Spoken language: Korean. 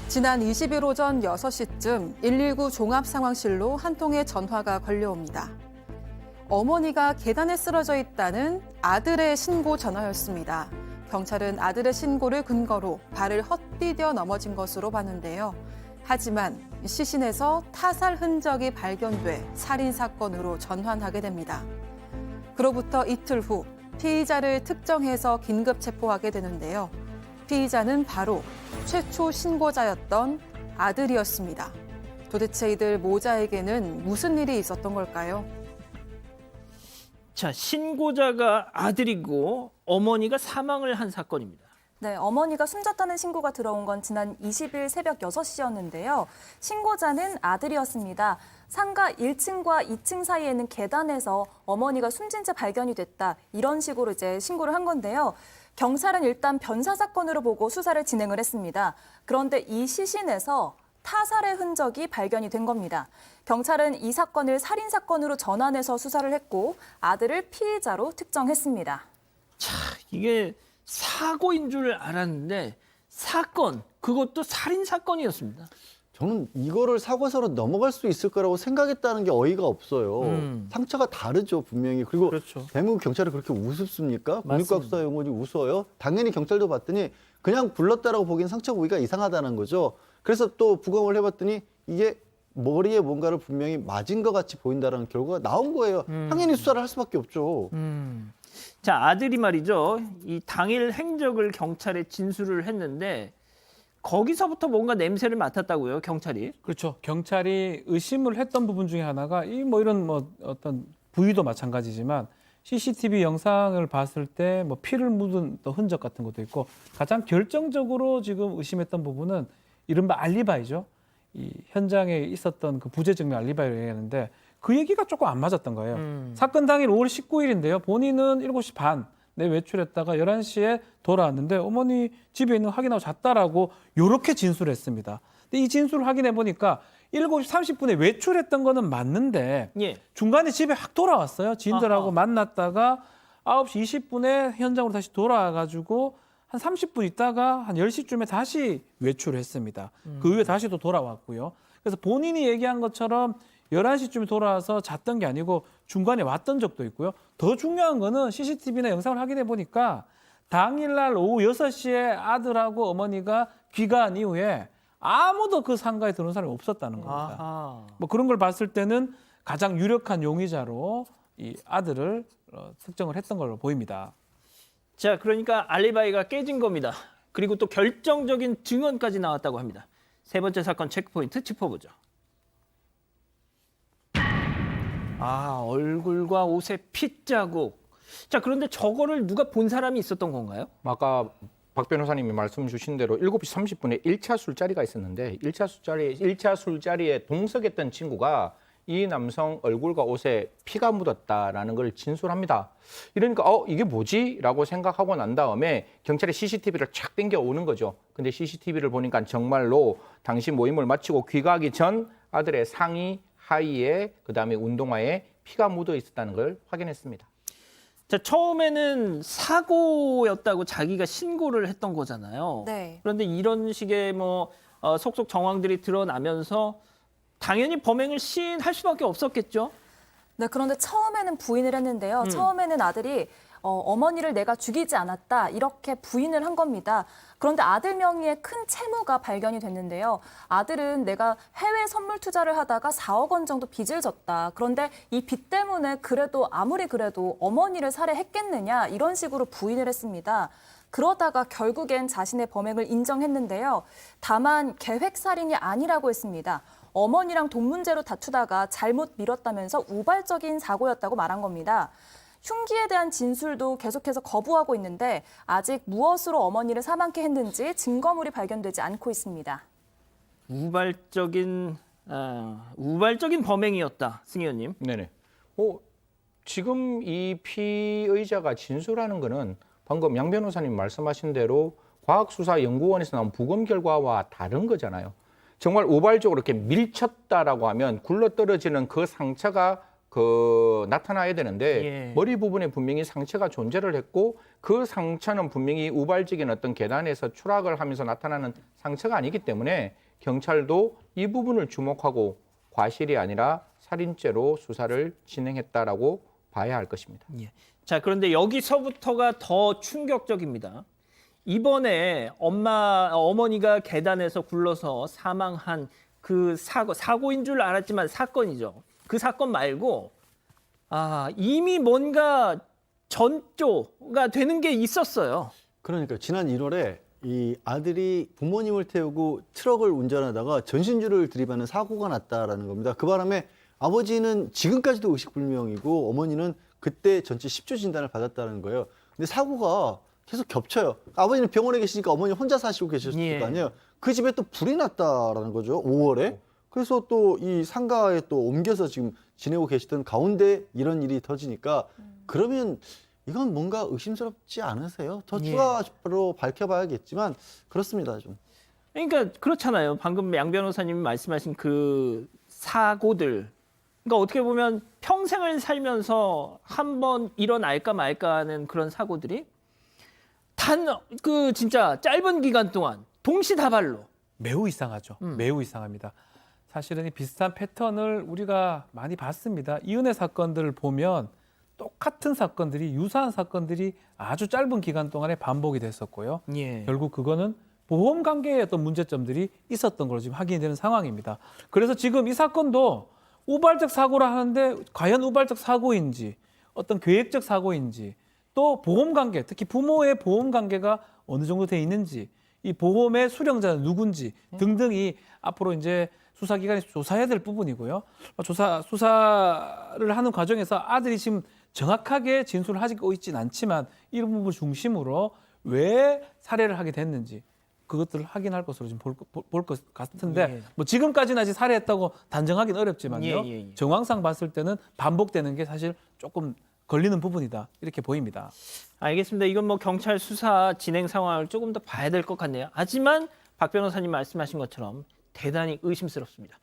지난 20일 오전 6시쯤 119 종합상황실로 한 통의 전화가 걸려옵니다. 어머니가 계단에 쓰러져 있다는 아들의 신고 전화였습니다. 경찰은 아들의 신고를 근거로 발을 헛디뎌 넘어진 것으로 봤는데요. 하지만 시신에서 타살 흔적이 발견돼 살인사건으로 전환하게 됩니다. 그로부터 이틀 후 피의자를 특정해서 긴급 체포하게 되는데요. 피의자는 바로 최초 신고자였던 아들이었습니다. 도대체 이들 모자에게는 무슨 일이 있었던 걸까요? 자, 신고자가 아들이고 어머니가 사망을 한 사건입니다. 네, 어머니가 숨졌다는 신고가 들어온 건 지난 20일 새벽 6시였는데요. 신고자는 아들이었습니다. 상가 1층과 2층 사이에는 계단에서 어머니가 숨진 채 발견이 됐다. 이런 식으로 이제 신고를 한 건데요. 경찰은 일단 변사 사건으로 보고 수사를 진행을 했습니다. 그런데 이 시신에서 타살의 흔적이 발견이 된 겁니다. 경찰은 이 사건을 살인 사건으로 전환해서 수사를 했고 아들을 피의자로 특정했습니다. 자, 이게 사고인 줄 알았는데 사건, 그것도 살인 사건이었습니다. 저는 이거를 사고사로 넘어갈 수 있을 거라고 생각했다는 게 어이가 없어요. 상처가 다르죠, 분명히. 그리고 그렇죠. 대한민국 경찰이 그렇게 우습습니까? 맞습니다. 국립과학수사연구원이 웃어요? 당연히 경찰도 봤더니 그냥 불렀다라고 보기엔 상처 부위가 이상하다는 거죠. 그래서 또 부검을 해봤더니 이게 머리에 뭔가를 분명히 맞은 것 같이 보인다는 결과가 나온 거예요. 당연히 수사를 할 수밖에 없죠. 자, 아들이 말이죠. 이 당일 행적을 경찰에 진술을 했는데 거기서부터 뭔가 냄새를 맡았다고요, 경찰이. 그렇죠. 경찰이 의심을 했던 부분 중에 하나가 이런 어떤 부위도 마찬가지지만 CCTV 영상을 봤을 때 피를 묻은 또 흔적 같은 것도 있고 가장 결정적으로 지금 의심했던 부분은 이른바 알리바이죠. 이 현장에 있었던 그 부재 증명 알리바이를 얘기하는데 그 얘기가 조금 안 맞았던 거예요. 사건 당일 5월 19일인데요. 본인은 7시 반 내 외출했다가 11시에 돌아왔는데 어머니 집에 있는 거 확인하고 잤다라고 이렇게 진술했습니다. 근데 이 진술을 확인해 보니까 7시 30분에 외출했던 거는 맞는데 예. 중간에 집에 확 돌아왔어요. 지인들하고 만났다가 9시 20분에 현장으로 다시 돌아와가지고 한 30분 있다가 한 10시쯤에 다시 외출을 했습니다. 그 후에 다시 또 돌아왔고요. 그래서 본인이 얘기한 것처럼 11시쯤에 돌아와서 잤던 게 아니고 중간에 왔던 적도 있고요. 더 중요한 거는 CCTV나 영상을 확인해 보니까 당일날 오후 6시에 아들하고 어머니가 귀가한 이후에 아무도 그 상가에 들어온 사람이 없었다는 겁니다. 아하. 그런 걸 봤을 때는 가장 유력한 용의자로 이 아들을 특정을 했던 걸로 보입니다. 자, 그러니까 알리바이가 깨진 겁니다. 그리고 또 결정적인 증언까지 나왔다고 합니다. 세 번째 사건 체크포인트 짚어보죠. 아, 얼굴과 옷에 핏자국. 자, 그런데 저거를 누가 본 사람이 있었던 건가요? 아까 박 변호사님이 말씀 주신 대로 7시 30분에 1차 술자리가 있었는데 1차 술자리에 동석했던 친구가 이 남성 얼굴과 옷에 피가 묻었다라는 걸 진술합니다. 이러니까 이게 뭐지? 라고 생각하고 난 다음에 경찰이 CCTV를 착 당겨 오는 거죠. 근데 CCTV를 보니까 정말로 당시 모임을 마치고 귀가하기 전 아들의 상의, 하의에 그다음에 운동화에 피가 묻어 있었다는 걸 확인했습니다. 자, 처음에는 사고였다고 자기가 신고를 했던 거잖아요. 네. 그런데 이런 식의 속속 정황들이 드러나면서 당연히 범행을 시인할 수밖에 없었겠죠. 네, 그런데 처음에는 부인을 했는데요. 처음에는 아들이 어머니를 내가 죽이지 않았다 이렇게 부인을 한 겁니다. 그런데 아들 명의의 큰 채무가 발견이 됐는데요. 아들은 내가 해외 선물 투자를 하다가 4억 원 정도 빚을 졌다. 그런데 이 빚 때문에 아무리 그래도 어머니를 살해했겠느냐 이런 식으로 부인을 했습니다. 그러다가 결국엔 자신의 범행을 인정했는데요. 다만 계획살인이 아니라고 했습니다. 어머니랑 돈 문제로 다투다가 잘못 밀었다면서 우발적인 사고였다고 말한 겁니다. 흉기에 대한 진술도 계속해서 거부하고 있는데 아직 무엇으로 어머니를 사망케 했는지 증거물이 발견되지 않고 있습니다. 우발적인 범행이었다, 승 의원님. 네네. 지금 이 피의자가 진술하는 거는 방금 양 변호사님 말씀하신 대로 과학수사연구원에서 나온 부검 결과와 다른 거잖아요. 정말 우발적으로 이렇게 밀쳤다라고 하면 굴러떨어지는 그 상처가 나타나야 되는데 예. 머리 부분에 분명히 상처가 존재를 했고 그 상처는 분명히 우발적인 어떤 계단에서 추락을 하면서 나타나는 상처가 아니기 때문에 경찰도 이 부분을 주목하고 과실이 아니라 살인죄로 수사를 진행했다라고 봐야 할 것입니다. 예. 자, 그런데 여기서부터가 더 충격적입니다. 이번에 어머니가 계단에서 굴러서 사망한 그 사고인 줄 알았지만 사건이죠. 그 사건 말고 이미 뭔가 전조가 되는 게 있었어요. 그러니까 지난 1월에 이 아들이 부모님을 태우고 트럭을 운전하다가 전신주를 들이받는 사고가 났다라는 겁니다. 그 바람에 아버지는 지금까지도 의식불명이고 어머니는 그때 전치 10조 진단을 받았다는 거예요. 근데 사고가 계속 겹쳐요. 아버지는 병원에 계시니까 어머니 혼자 사시고 계셨을 예. 거 아니에요. 그 집에 또 불이 났다라는 거죠. 5월에. 그래서 또 이 상가에 또 옮겨서 지금 지내고 계시던 가운데 이런 일이 터지니까 그러면 이건 뭔가 의심스럽지 않으세요? 더 예. 추가로 밝혀봐야겠지만 그렇습니다. 좀. 그러니까 그렇잖아요. 방금 양 변호사님이 말씀하신 그 사고들. 그러니까 어떻게 보면 평생을 살면서 한 번 일어날까 말까 하는 그런 사고들이 단 그 진짜 짧은 기간 동안 동시다발로. 매우 이상하죠. 매우 이상합니다. 사실은 이 비슷한 패턴을 우리가 많이 봤습니다. 이은혜 사건들을 보면 똑같은 사건들이 유사한 사건들이 아주 짧은 기간 동안에 반복이 됐었고요. 예. 결국 그거는 보험 관계에 어떤 문제점들이 있었던 걸로 지금 확인이 되는 상황입니다. 그래서 지금 이 사건도 우발적 사고라 하는데 과연 우발적 사고인지 어떤 계획적 사고인지 또 보험 관계, 특히 부모의 보험 관계가 어느 정도 돼 있는지 이 보험의 수령자는 누군지 등등이 앞으로 이제 수사기관이 조사해야 될 부분이고요. 수사를 하는 과정에서 아들이 지금 정확하게 진술을 하고 있지는 않지만 이런 부분 중심으로 왜 살해를 하게 됐는지 그것들을 확인할 것으로 지금 볼 것 같은데 예. 뭐 지금까지는 아직 살해했다고 단정하기는 어렵지만요. 예. 정황상 봤을 때는 반복되는 게 사실 조금 걸리는 부분이다 이렇게 보입니다. 알겠습니다. 이건 뭐 경찰 수사 진행 상황을 조금 더 봐야 될 것 같네요. 하지만 박 변호사님 말씀하신 것처럼 대단히 의심스럽습니다.